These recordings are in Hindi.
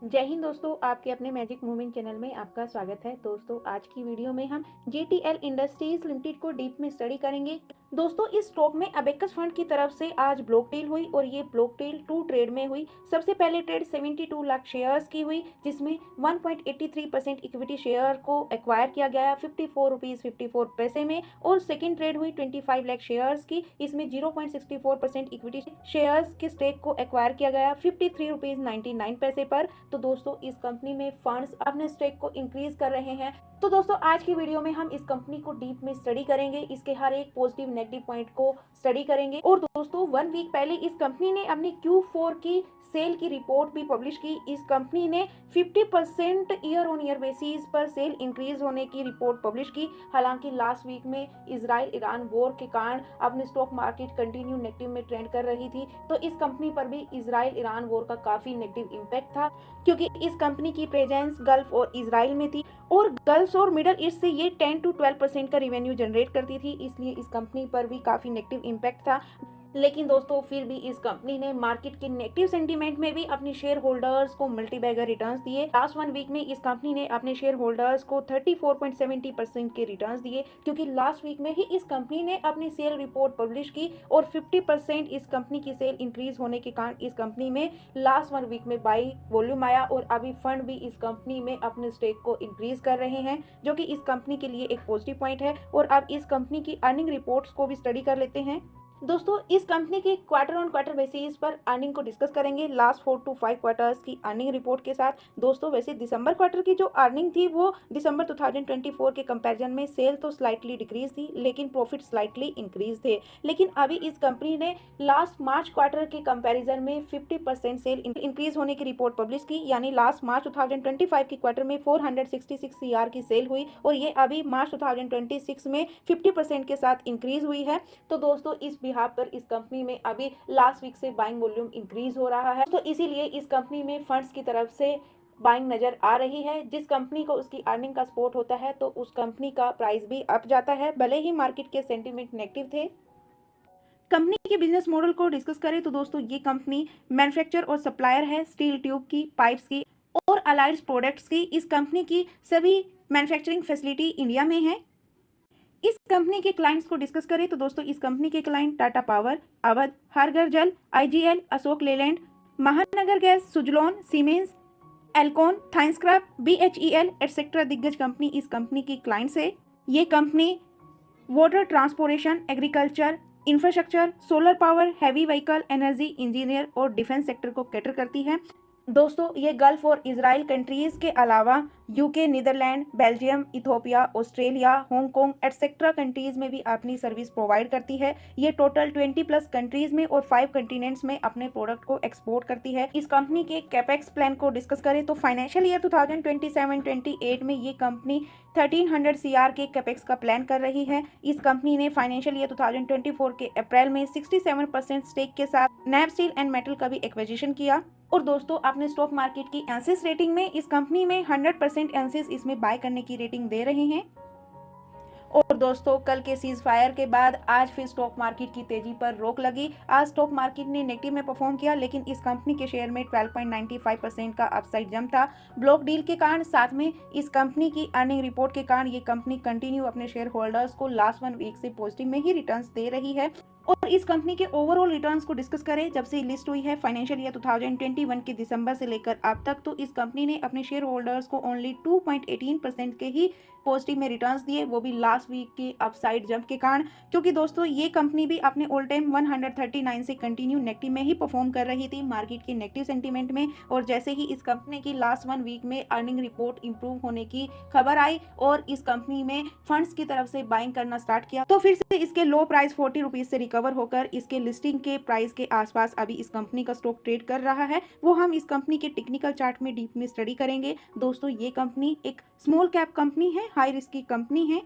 जय हिंद दोस्तों, आपके अपने मैजिक मूवमेंट चैनल में आपका स्वागत है। दोस्तों, आज की वीडियो में हम जीटीएल इंडस्ट्रीज लिमिटेड को डीप में स्टडी करेंगे। दोस्तों, इस स्टॉक में अबेकस फंड की तरफ से आज ब्लॉक डील हुई और ये ब्लॉक डील 2 ट्रेड में हुई। सबसे पहले ट्रेड 72 लाख शेयर्स की हुई, जिसमें 1.83% इक्विटी शेयर को एक्वायर किया गया 54 रुपीज 54 पैसे में। और सेकेंड ट्रेड हुई 25 लाख शेयर्स की, इसमें 0.64% इक्विटी शेयर्स के स्टेक को एक्वायर किया गया 53 रुपीज 99 पैसे पर। तो दोस्तों, इस कंपनी में फंड्स अपने स्टेक को इंक्रीज कर रहे हैं। तो दोस्तों, आज की वीडियो में हम इस कंपनी को डीप में स्टडी करेंगे, इसके हर एक पॉजिटिव नेगेटिव पॉइंट को स्टडी करेंगे। और दोस्तों, 1 वीक पहले इस कंपनी ने अपनी Q4 की सेल की रिपोर्ट भी पब्लिश की। इस कंपनी ने 50% ईयर ऑन ईयर बेसिस पर सेल इंक्रीज होने की रिपोर्ट पब्लिश की। हालांकि लास्ट वीक में इजराइल ईरान वॉर के कारण अपने स्टॉक मार्केट कंटिन्यू नेगेटिव में ट्रेंड कर रही थी, तो इस कंपनी पर भी इजराइल ईरान वॉर का काफी नेगेटिव इम्पैक्ट था, क्योंकि इस कंपनी की प्रेजेंस गल्फ और इजराइल में थी और गल्फ और मिडल ईस्ट से ये 10 to 12% का रेवेन्यू जनरेट करती थी, इसलिए इस कंपनी पर भी काफ़ी नेगेटिव इम्पैक्ट था। लेकिन दोस्तों, फिर भी इस कंपनी ने मार्केट के नेगेटिव सेंटीमेंट में भी अपने शेयर होल्डर्स को मल्टीबैगर रिटर्न्स दिए। लास्ट 1 वीक में इस कंपनी ने अपने शेयर होल्डर्स को 34.70% के रिटर्न्स दिए, क्योंकि लास्ट वीक में ही इस कंपनी ने अपनी सेल रिपोर्ट पब्लिश की और 50% इस कंपनी की सेल इंक्रीज होने के कारण इस कंपनी में लास्ट 1 वीक में बाई वॉल्यूम आया और अभी फंड भी इस कंपनी में अपने स्टेक को इंक्रीज कर रहे हैं, जो कि इस कंपनी के लिए एक पॉजिटिव पॉइंट है। और अब इस कंपनी की अर्निंग रिपोर्ट्स को भी स्टडी कर लेते हैं। दोस्तों, इस कंपनी के क्वार्टर ऑन क्वार्टर बेसिस पर अर्निंग को डिस्कस करेंगे लास्ट 4 to 5 क्वार्टर्स की अर्निंग रिपोर्ट के साथ। दोस्तों, वैसे दिसंबर क्वार्टर की जो अर्निंग थी वो दिसंबर 2024 के कंपैरिजन में सेल तो स्लाइटली डिक्रीज थी, लेकिन प्रॉफिट स्लाइटली इंक्रीज थे। लेकिन अभी इस कंपनी ने लास्ट मार्च क्वार्टर के कंपैरिजन में 50% सेल इंक्रीज होने की रिपोर्ट पब्लिश की, यानी लास्ट मार्च 2025 की क्वार्टर में 466 CR की सेल हुई और ये अभी मार्च 2026 में 50% के साथ इंक्रीज हुई है। तो दोस्तों, इस बिहार पर इस कंपनी में अभी लास्ट वीक से बाइंग वॉल्यूम इंक्रीज हो रहा है, तो इसीलिए इस कंपनी में फंड्स की तरफ से बाइंग नजर आ रही है। जिस कंपनी को उसकी अर्निंग का सपोर्ट होता है तो उस कंपनी का प्राइस भी अप जाता है, भले ही मार्केट के सेंटीमेंट नेगेटिव थे। कंपनी के बिजनेस मॉडल को डिस्कस करें तो दोस्तों, ये कंपनी मैन्युफैक्चर और सप्लायर है स्टील ट्यूब की, पाइप्स की और अलाइड प्रोडक्ट्स की। इस कंपनी की सभी मैन्युफैक्चरिंग फैसिलिटी इंडिया में है। इस कंपनी के क्लाइंट्स को डिस्कस करें तो दोस्तों, इस कंपनी के client Tata power, Awadh, Har Ghar Jal, IGL, Ashok Leyland, Mahanagar gas, Suzlon, Siemens, Elecon, Thyssenkrupp, BHEL etcetera दिग्गज कंपनी इस कंपनी की क्लाइंट्स है। ये company water transportation, agriculture, infrastructure, solar power, heavy vehicle, energy, engineer और डिफेंस सेक्टर को कैटर करती है। दोस्तों, ये गल्फ और इजराइल कंट्रीज के अलावा UK, Netherlands, Belgium, Ethiopia, Australia, Hong Kong etcetera countries में भी अपनी सर्विस प्रोवाइड करती है। ये टोटल 20+ कंट्रीज में और 5 कंटिनेंट्स में अपने प्रोडक्ट को एक्सपोर्ट करती है। इस कंपनी के कैपेक्स प्लान को डिस्कस करें तो फाइनेंशियल ईयर 2027-28 में ये कंपनी 1300 CR के कैपेक्स का प्लान कर रही है। इस कंपनी ने फाइनेंशियल ईयर 2024 के अप्रैल में 67% स्टेक के साथ नैब स्टील एंड मेटल का भी एक्विजिशन किया। और दोस्तों, अपने स्टॉक मार्केट की एंसिस रेटिंग में इस कंपनी में 100% एंसिस इसमें बाय करने की रेटिंग दे रहे हैं। और दोस्तों, कल के सीज फायर के बाद आज फिर स्टॉक मार्केट की तेजी पर रोक लगी। आज स्टॉक मार्केट ने नेगेटिव में परफॉर्म किया, लेकिन इस कंपनी के शेयर में 12.95% का अपसाइड जंप था ब्लॉक डील के कारण। साथ में इस कंपनी की अर्निंग रिपोर्ट के कारण ये कंपनी कंटिन्यू अपने शेयर होल्डर्स को लास्ट 1 वीक से पॉजिटिव में ही रिटर्न्स दे रही है। और इस कंपनी के ओवरऑल रिटर्न्स को डिस्कस करें, जब से लिस्ट हुई है फाइनेंशियल ईयर 2021 के दिसंबर से लेकर अब तक, तो इस कंपनी ने अपने शेयर होल्डर्स को ओनली 2.18% के ही पॉजिटिव में रिटर्न्स दिए, वो भी लास्ट वीक के अपसाइड जंप के कारण। क्योंकि दोस्तों, ये कंपनी भी अपने ऑल टाइम 139 से कंटिन्यू नेगेटिव में ही परफॉर्म कर रही थी मार्केट के नेगेटिव सेंटीमेंट में। और जैसे ही इस कंपनी की लास्ट 1 वीक में अर्निंग रिपोर्ट इंप्रूव होने की खबर आई और इस कंपनी में फंड्स की तरफ से बाइंग करना स्टार्ट किया, तो फिर से इसके लो प्राइस 40 रुपीज से रिकवर होकर इसके लिस्टिंग के प्राइस के आसपास अभी इस कंपनी का स्टॉक ट्रेड कर रहा है। वो हम इस कंपनी के टेक्निकल चार्ट में डीप में स्टडी करेंगे। दोस्तों, ये कंपनी एक स्मॉल कैप कंपनी है, हाई रिस्क की कंपनी है।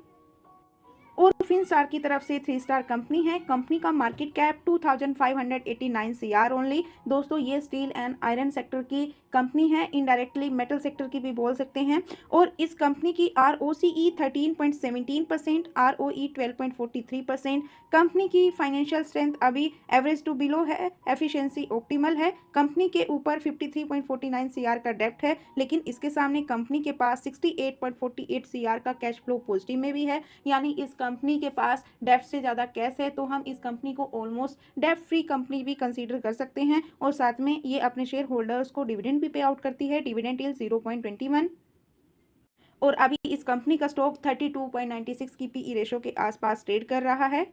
और फिनस्टार की तरफ से 3 स्टार कंपनी है। कंपनी का मार्केट कैप 2589 सीआर ओनली। दोस्तों ये स्टील एंड आयरन सेक्टर की कंपनी है, इनडायरेक्टली मेटल सेक्टर की भी बोल सकते हैं। और इस कंपनी की ROCE 13.17%, ROE 12.43%। कंपनी की फाइनेंशियल स्ट्रेंथ अभी एवरेज टू बिलो है, एफिशिएंसी ऑप्टिमल है। कंपनी के ऊपर 53.49 सीआर का डेप्ट है, लेकिन इसके सामने कंपनी के पास 68.48 सीआर का कैश फ्लो पॉजिटिव में भी है। यानी इस कंपनी के पास डेप्ट से ज़्यादा कैश है, तो हम इस कंपनी को ऑलमोस्ट डेप्ट फ्री कंपनी भी कंसीडर कर सकते हैं। और साथ में ये अपने शेयर होल्डर्स को डिविडेंड भी पे आउट करती है, डिविडेंड यील्ड 0.21। और अभी इस कंपनी का स्टॉक 32.96 की पीई रेशो के आसपास ट्रेड कर रहा है।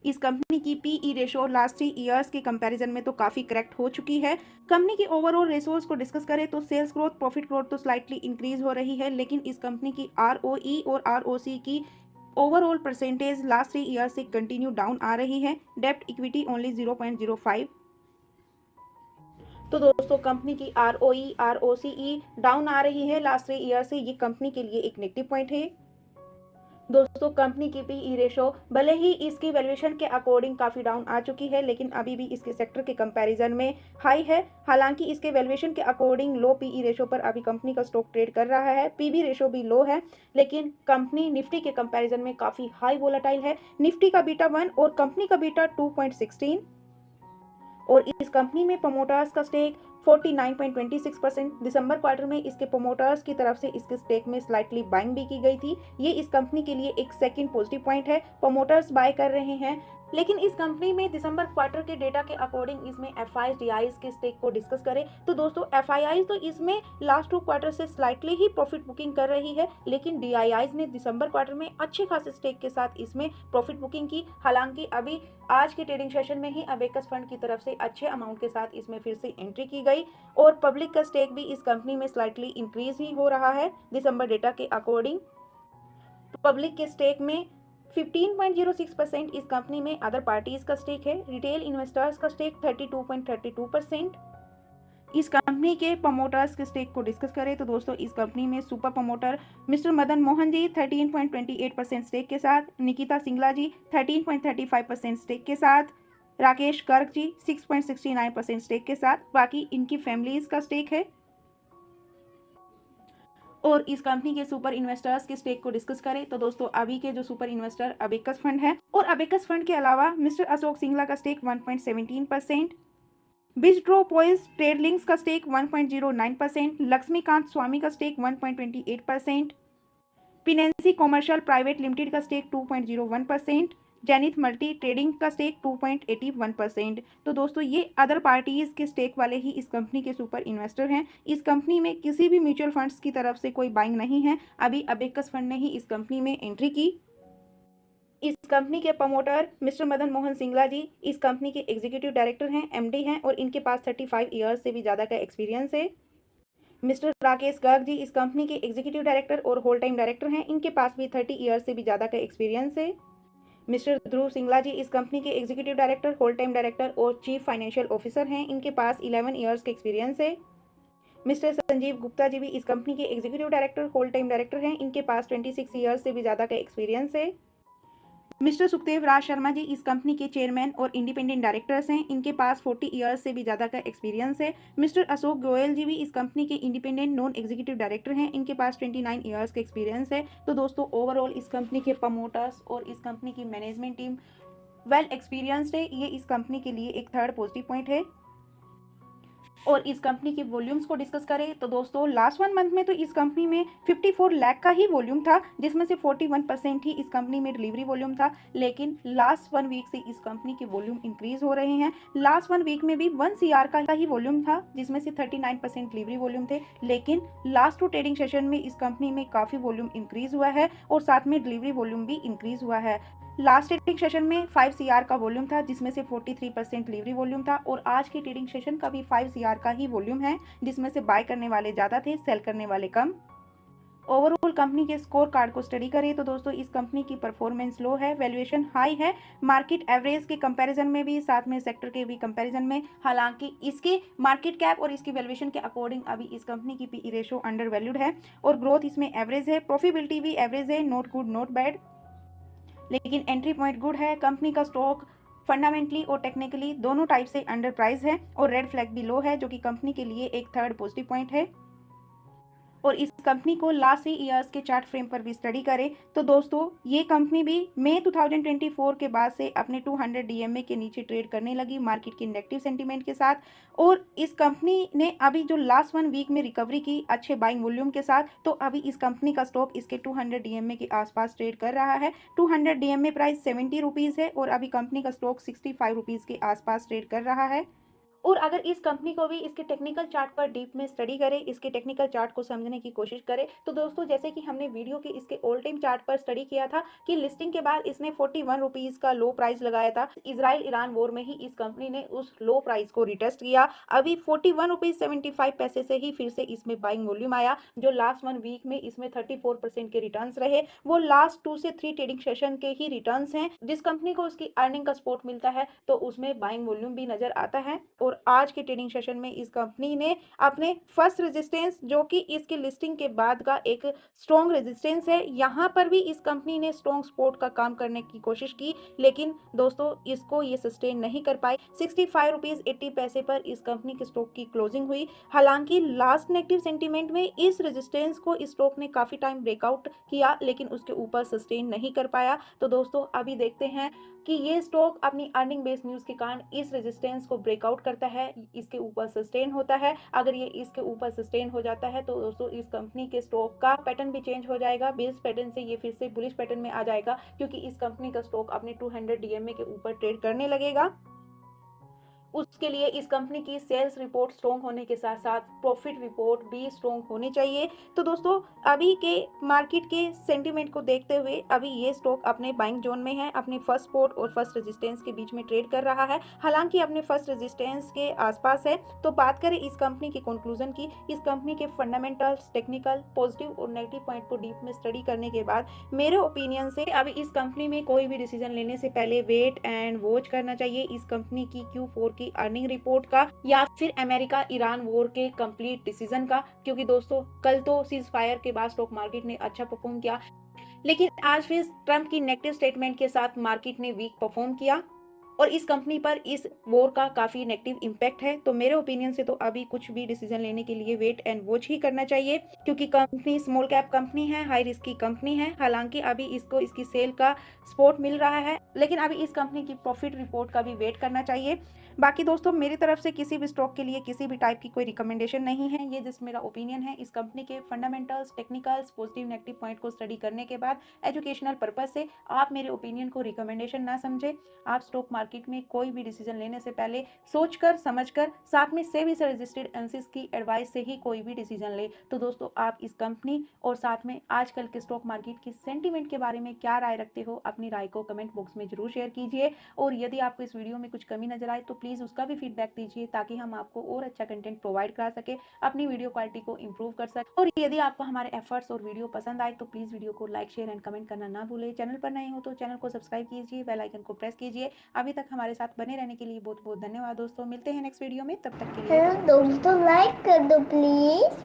इस कंपनी की पीई रेशो लास्ट 3 ईयर्स के कंपैरिजन में तो काफ़ी करेक्ट हो चुकी है। कंपनी की ओवरऑल रेशोज को डिस्कस करें तो सेल्स ग्रोथ, प्रॉफिट ग्रोथ तो स्लाइटली इंक्रीज हो रही है, लेकिन इस कंपनी की ROE और ROC की ओवरऑल परसेंटेज लास्ट 3 ईयर से कंटिन्यू डाउन आ रही है। डेप्ट इक्विटी ओनली 0.05। तो दोस्तों कंपनी की ROE ROCE डाउन आ रही है लास्ट 3 ईयर से, ये कंपनी के लिए एक नेगेटिव पॉइंट है। दोस्तों कंपनी की पीई रेशो भले ही इसकी वैल्यूएशन के अकॉर्डिंग काफ़ी डाउन आ चुकी है, लेकिन अभी भी इसके सेक्टर के कंपैरिजन में हाई है। हालांकि इसके वैल्यूएशन के अकॉर्डिंग लो पीई रेशो पर अभी कंपनी का स्टॉक ट्रेड कर रहा है। पीबी रेशो भी लो है, लेकिन कंपनी निफ्टी के कंपैरिजन में काफ़ी हाई वोलेटाइल है। निफ्टी का बीटा 1 और कंपनी का बीटा 2.16। और इस कंपनी में प्रमोटर्स का स्टेक 49.26%। दिसंबर क्वार्टर में इसके प्रमोटर्स की तरफ से इसके स्टेक में स्लाइटली बाइंग भी की गई थी। ये इस कंपनी के लिए एक सेकंड पॉजिटिव पॉइंट है, प्रमोटर्स बाय कर रहे हैं। लेकिन इस कंपनी में दिसंबर क्वार्टर के डेटा के अकॉर्डिंग इसमें FIs DIs के स्टेक को डिस्कस करें तो दोस्तों FIIs तो इसमें लास्ट 2 क्वार्टर से स्लाइटली ही प्रॉफिट बुकिंग कर रही है, लेकिन DIIs ने दिसंबर क्वार्टर में अच्छे खासे स्टेक के साथ इसमें प्रॉफिट बुकिंग की। हालांकि अभी आज के ट्रेडिंग सेशन में ही अबेकस फंड की तरफ से अच्छे अमाउंट के साथ इसमें फिर से एंट्री की गई और पब्लिक का स्टेक भी इस कंपनी में स्लाइटली इंक्रीज ही हो रहा है। दिसंबर डेटा के अकॉर्डिंग पब्लिक के स्टेक में 15.06% इस कंपनी में अदर पार्टीज का स्टेक है। रिटेल इन्वेस्टर्स का स्टेक 32.32%। इस कंपनी के प्रमोटर्स के स्टेक को डिस्कस करें तो दोस्तों इस कंपनी में super promoter mister Madan Mohan ji 13.28% stake के साथ, निकिता सिंगला जी 13.35% स्टेक के साथ, राकेश गर्ग जी 6.69% स्टेक के साथ, बाकी इनकी फैमिलीज का स्टेक है। और इस कंपनी के सुपर इन्वेस्टर्स के स्टेक को डिस्कस करें तो दोस्तों अभी के जो सुपर इन्वेस्टर अबेकस फंड है, और अबेकस फंड के अलावा मिस्टर अशोक सिंगला का स्टेक 1.17%, बिजड्रो पॉइज ट्रेड लिंक्स का स्टेक 1.09%, लक्ष्मीकांत स्वामी का स्टेक 1.28%, पिनेंसी कॉमर्शियल प्राइवेट लिमिटेड का स्टेक 2.01%, जैनिथ मल्टी ट्रेडिंग का स्टेक 2.81%। तो दोस्तों ये अदर पार्टीज के स्टेक वाले ही इस कंपनी के सुपर इन्वेस्टर हैं। इस कंपनी में किसी भी म्यूचुअल फंड्स की तरफ से कोई बाइंग नहीं है। अभी अबेकस फंड ने ही इस कंपनी में एंट्री की। इस कंपनी के प्रमोटर मिस्टर मदन मोहन सिंगला जी इस कंपनी के एग्जीक्यूटिव डायरेक्टर हैं, MD हैं, और इनके पास 35 ईयर्स से भी ज़्यादा का एक्सपीरियंस है। मिस्टर राकेश गर्ग जी इस कंपनी के एग्जीक्यूटिव डायरेक्टर और होल टाइम डायरेक्टर हैं, इनके पास भी 30 ईयर्स से भी ज़्यादा का एक्सपीरियंस है। मिस्टर ध्रुव सिंगला जी इस कंपनी के executive director, whole time director और चीफ फाइनेंशियल ऑफिसर हैं, इनके पास 11 ईयर्स का एक्सपीरियंस है। मिस्टर संजीव गुप्ता जी भी इस कंपनी के executive director, whole time director हैं, इनके पास 26 ईयर्स से भी ज़्यादा का एक्सपीरियंस है। मिस्टर सुखदेव राज शर्मा जी इस कंपनी के चेयरमैन और इंडिपेंडेंट डायरेक्टर्स हैं, इनके पास 40 ईयर्स से भी ज़्यादा का एक्सपीरियंस है। मिस्टर अशोक गोयल जी भी इस कंपनी के इंडिपेंडेंट नॉन एग्जीक्यूटिव डायरेक्टर हैं, इनके पास 29 ईयर्स का एक्सपीरियंस है। तो दोस्तों ओवरऑल इस कंपनी के प्रमोटर्स और इस कंपनी की मैनेजमेंट टीम वेल एक्सपीरियंस्ड है, ये इस कंपनी के लिए एक थर्ड पॉजिटिव पॉइंट है। और इस कंपनी के वॉल्यूम्स को डिस्कस करें तो दोस्तों लास्ट 1 मंथ में तो इस कंपनी में 54 लाख का ही वॉल्यूम था, जिसमें से 41% ही इस कंपनी में डिलीवरी वॉल्यूम था। लेकिन लास्ट 1 वीक से इस कंपनी के वॉल्यूम इंक्रीज हो रहे हैं। लास्ट 1 वीक में भी 1 CR का ही वॉल्यूम था, जिसमें से 39% डिलीवरी वॉल्यूम थे। लेकिन लास्ट 2 ट्रेडिंग सेशन में इस कंपनी में काफ़ी वॉल्यूम इंक्रीज हुआ है और साथ में डिलीवरी वॉल्यूम भी इंक्रीज हुआ है। लास्ट ट्रेडिंग सेशन में 5 CR का वॉल्यूम था, जिसमें से 43% डिलीवरी वॉल्यूम था, और आज की ट्रेडिंग सेशन का भी 5 CR का ही वॉल्यूम है, जिसमें से बाय करने वाले ज़्यादा थे, सेल करने वाले कम। ओवरऑल कंपनी के स्कोर कार्ड को स्टडी करें तो दोस्तों इस कंपनी की परफॉर्मेंस लो है, वैल्यूएशन हाई है मार्केट एवरेज के कंपैरिजन में भी, साथ में सेक्टर के भी कंपैरिजन में। हालांकि इसके मार्केट कैप और इसकी वैल्यूएशन के अकॉर्डिंग अभी इस कंपनी की पीई रेशो अंडर वैल्यूड है, और ग्रोथ इसमें एवरेज है, प्रॉफिटेबिलिटी भी एवरेज है, नॉट गुड नॉट बैड। लेकिन एंट्री पॉइंट गुड है। कंपनी का स्टॉक फंडामेंटली और टेक्निकली दोनों टाइप से अंडर प्राइस है और रेड फ्लैग भी लो है, जो कि कंपनी के लिए एक थर्ड पॉजिटिव पॉइंट है। और इस कंपनी को लास्ट 3 ईयर्स के चार्ट फ्रेम पर भी स्टडी करें तो दोस्तों ये कंपनी भी मई 2024 के बाद से अपने 200 डीएमए के नीचे ट्रेड करने लगी मार्केट के नेगेटिव सेंटीमेंट के साथ। और इस कंपनी ने अभी जो लास्ट 1 वीक में रिकवरी की अच्छे बाइंग वॉल्यूम के साथ, तो अभी इस कंपनी का स्टॉक इसके 200 डीएमए के आसपास ट्रेड कर रहा है। 200 डीएमए प्राइस 70 रुपीज़ है और अभी कंपनी का स्टॉक 65 रुपीज़ के आसपास ट्रेड कर रहा है। और अगर इस कंपनी को भी इसके टेक्निकल चार्ट पर डीप में स्टडी करें, इसके टेक्निकल चार्ट को समझने की कोशिश करें, तो दोस्तों जैसे कि हमने वीडियो के इसके ऑल टाइम चार्ट पर स्टडी किया था कि लिस्टिंग के बाद इसने 41 रुपीज़ का लो प्राइस लगाया था। इजराइल ईरान वॉर में ही इस कंपनी ने उस लो प्राइस को रिटेस्ट किया। अभी 41 रुपीज़ 75 पैसे से ही फिर से इसमें बाइंग वॉल्यूम आया। जो लास्ट 1 वीक में इसमें 34% के रिटर्न्स रहे, वो लास्ट 2 से 3 ट्रेडिंग सेशन के ही रिटर्न्स हैं। जिस कंपनी को उसकी अर्निंग का सपोर्ट मिलता है तो उसमें बाइंग वॉल्यूम भी नजर आता है। और आज के ट्रेडिंग सेशन में इस कंपनी ने अपने फर्स्ट रेजिस्टेंस, जो कि इसकी लिस्टिंग के बाद का एक स्ट्रॉन्ग रेजिस्टेंस है, यहाँ पर भी इस कंपनी ने स्ट्रॉन्ग सपोर्ट का काम करने की कोशिश की, लेकिन दोस्तों इसको ये सस्टेन नहीं कर पाई। 65 रुपीज़ 80 पैसे पर इस कंपनी के स्टॉक की क्लोजिंग हुई। हालांकि लास्ट नेगेटिव सेंटीमेंट में इस रेजिस्टेंस को स्टॉक ने काफ़ी टाइम ब्रेकआउट किया, लेकिन उसके ऊपर सस्टेन नहीं कर पाया। तो दोस्तों अभी देखते हैं कि ये स्टॉक अपनी अर्निंग बेस्ड न्यूज़ के कारण इस रेजिस्टेंस को ब्रेकआउट करता है, इसके ऊपर सस्टेन होता है। अगर ये इसके ऊपर सस्टेन हो जाता है तो दोस्तों इस कंपनी के स्टॉक का पैटर्न भी चेंज हो जाएगा। बेस पैटर्न से ये फिर से बुलिश पैटर्न में आ जाएगा, क्योंकि इस कंपनी का स्टॉक अपने 200 डीएमए के ऊपर ट्रेड करने लगेगा। उसके लिए इस कंपनी की सेल्स रिपोर्ट स्ट्रॉन्ग होने के साथ साथ प्रॉफिट रिपोर्ट भी स्ट्रॉन्ग होनी चाहिए। तो दोस्तों अभी के मार्केट के सेंटीमेंट को देखते हुए अभी ये स्टॉक अपने बाइंग जोन में है, अपने फर्स्ट सपोर्ट और फर्स्ट रेजिस्टेंस के बीच में ट्रेड कर रहा है। हालांकि अपने फर्स्ट रेजिस्टेंस के आसपास है। तो बात करें इस कंपनी के कंक्लूजन की, इस कंपनी के फंडामेंटल्स, टेक्निकल, पॉजिटिव और नेगेटिव पॉइंट को डीप में स्टडी करने के बाद मेरे ओपिनियन से अभी इस कंपनी में कोई भी डिसीजन लेने से पहले वेट एंड वॉच करना चाहिए इस कंपनी की Q4 की अर्निंग रिपोर्ट का, या फिर अमेरिका ईरान वॉर के कंप्लीट डिसीजन का। क्योंकि दोस्तों कल तो सीज फायर के बाद स्टॉक मार्केट ने अच्छा परफॉर्म किया, लेकिन आज फिर ट्रंप की नेगेटिव स्टेटमेंट के साथ मार्केट ने वीक परफॉर्म किया और इस कंपनी पर इस वॉर का काफ़ी नेगेटिव इम्पैक्ट है। तो मेरे ओपिनियन से तो अभी कुछ भी डिसीजन लेने के लिए वेट एंड वॉच ही करना चाहिए, क्योंकि कंपनी स्मॉल कैप कंपनी है, हाई रिस्क की कंपनी है। हालांकि अभी इसको इसकी सेल का सपोर्ट मिल रहा है, लेकिन अभी इस कंपनी की प्रॉफिट रिपोर्ट का भी वेट करना चाहिए। बाकी दोस्तों मेरी तरफ से किसी भी स्टॉक के लिए किसी भी टाइप की कोई रिकमेंडेशन नहीं है, ये जस्ट मेरा ओपिनियन है। इस कंपनी के fundamentals, technicals, positive negative point को स्टडी करने के बाद एजुकेशनल पर्पज से आप मेरे ओपिनियन को रिकमेंडेशन ना समझे। आप स्टॉक मार्केट में कोई भी डिसीजन लेने से पहले सोचकर समझकर, साथ में सेबी से रजिस्टर्ड एजेंसीज की एडवाइस से ही कोई भी डिसीजन ले। तो दोस्तों आप इस कंपनी और साथ में आजकल के स्टॉक मार्केट की सेंटीमेंट के बारे में क्या राय रखते हो, अपनी राय को कमेंट बॉक्स में जरूर शेयर कीजिए। और यदि आपको इस वीडियो में कुछ कमी नजर आए तो प्लीज़ उसका भी फीडबैक दीजिए, ताकि हम आपको और अच्छा कंटेंट प्रोवाइड करा सके, अपनी वीडियो क्वालिटी को इंप्रूव कर सके। और यदि आपको हमारे एफर्ट्स और वीडियो पसंद आए तो प्लीज़ वीडियो को लाइक, शेयर एंड कमेंट करना ना भूलें। चैनल पर नए हो तो चैनल को सब्सक्राइब कीजिए, बेल आइकन को प्रेस कीजिए। अभी तक हमारे साथ बने रहने के लिए बहुत बहुत धन्यवाद दोस्तों। मिलते हैं नेक्स्ट वीडियो में, तब तक के लिए दोस्तों लाइक कर दो प्लीज।